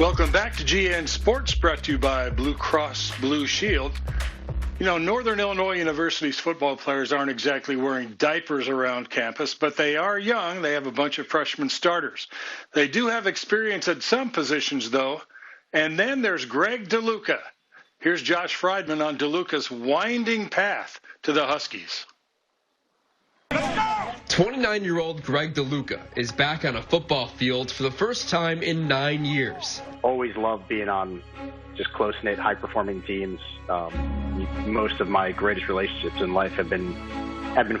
Welcome back to GN Sports, brought to you by Blue Cross Blue Shield. You know, Northern Illinois University's football players aren't exactly wearing diapers around campus, but they are young. They have a bunch of freshman starters. They do have experience at some positions, though. And then there's Greg DeLuca. Here's Josh Friedman on DeLuca's winding path to the Huskies. 29-year-old Greg DeLuca is back on a football field for the first time in 9 years. Always loved being on just close-knit, high-performing teams. Most of my greatest relationships in life have been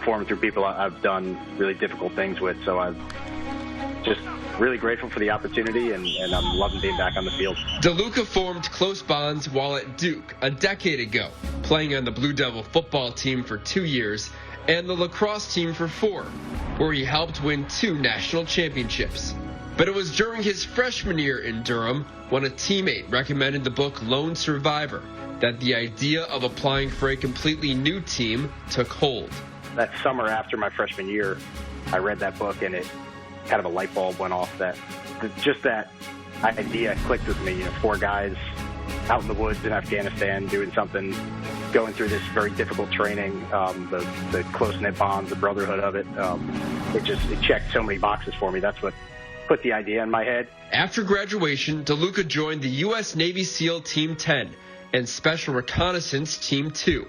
formed through people I've done really difficult things with. So I'm just really grateful for the opportunity, and I'm loving being back on the field. DeLuca formed close bonds while at Duke a decade ago, playing on the Blue Devil football team for 2 years and the lacrosse team for 4, where he helped win 2 national championships. But it was during his freshman year in Durham, when a teammate recommended the book Lone Survivor, that the idea of applying for a completely new team took hold. That summer after my freshman year, I read that book, and it kind of a light bulb went off. That idea clicked with me. 4 guys out in the woods in Afghanistan doing something, going through this very difficult training, the close-knit bonds, the brotherhood of it. It checked so many boxes for me. That's what put the idea in my head. After graduation, DeLuca joined the U.S. Navy SEAL Team 10 and Special Reconnaissance Team 2.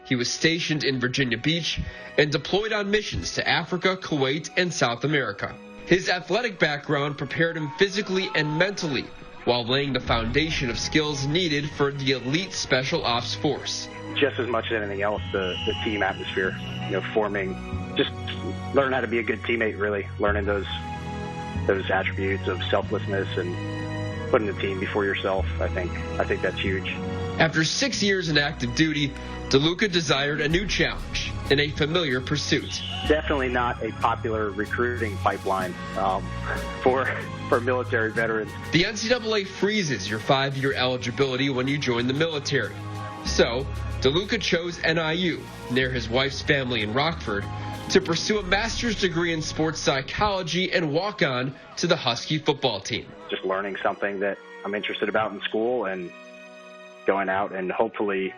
He was stationed in Virginia Beach and deployed on missions to Africa, Kuwait, and South America. His athletic background prepared him physically and mentally while laying the foundation of skills needed for the elite special ops force. Just as much as anything else, the team atmosphere, forming, just learn how to be a good teammate, really, learning those attributes of selflessness and putting the team before yourself. I think that's huge. After 6 years in active duty, DeLuca desired a new challenge in a familiar pursuit. Definitely not a popular recruiting pipeline for military veterans. The NCAA freezes your 5-year eligibility when you join the military. So, DeLuca chose NIU, near his wife's family in Rockford, to pursue a master's degree in sports psychology and walk on to the Husky football team. Just learning something that I'm interested about in school and going out and hopefully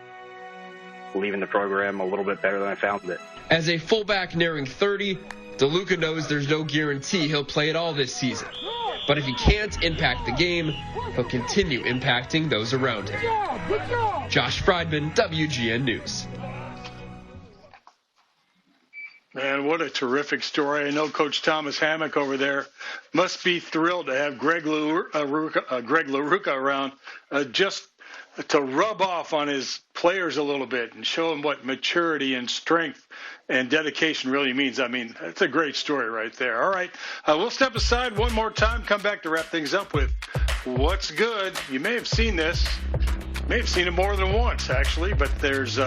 leaving the program a little bit better than I found it. As a fullback nearing 30, DeLuca knows there's no guarantee he'll play at all this season. But if he can't impact the game, he'll continue impacting those around him. Josh Friedman, WGN News. Man, what a terrific story. I know Coach Thomas Hammock over there must be thrilled to have Greg LaRuca around just to rub off on his players a little bit and show them what maturity and strength and dedication really means. I mean, that's a great story right there. All right, we'll step aside one more time, come back to wrap things up with What's Good. You may have seen this, may have seen it more than once, actually, but there's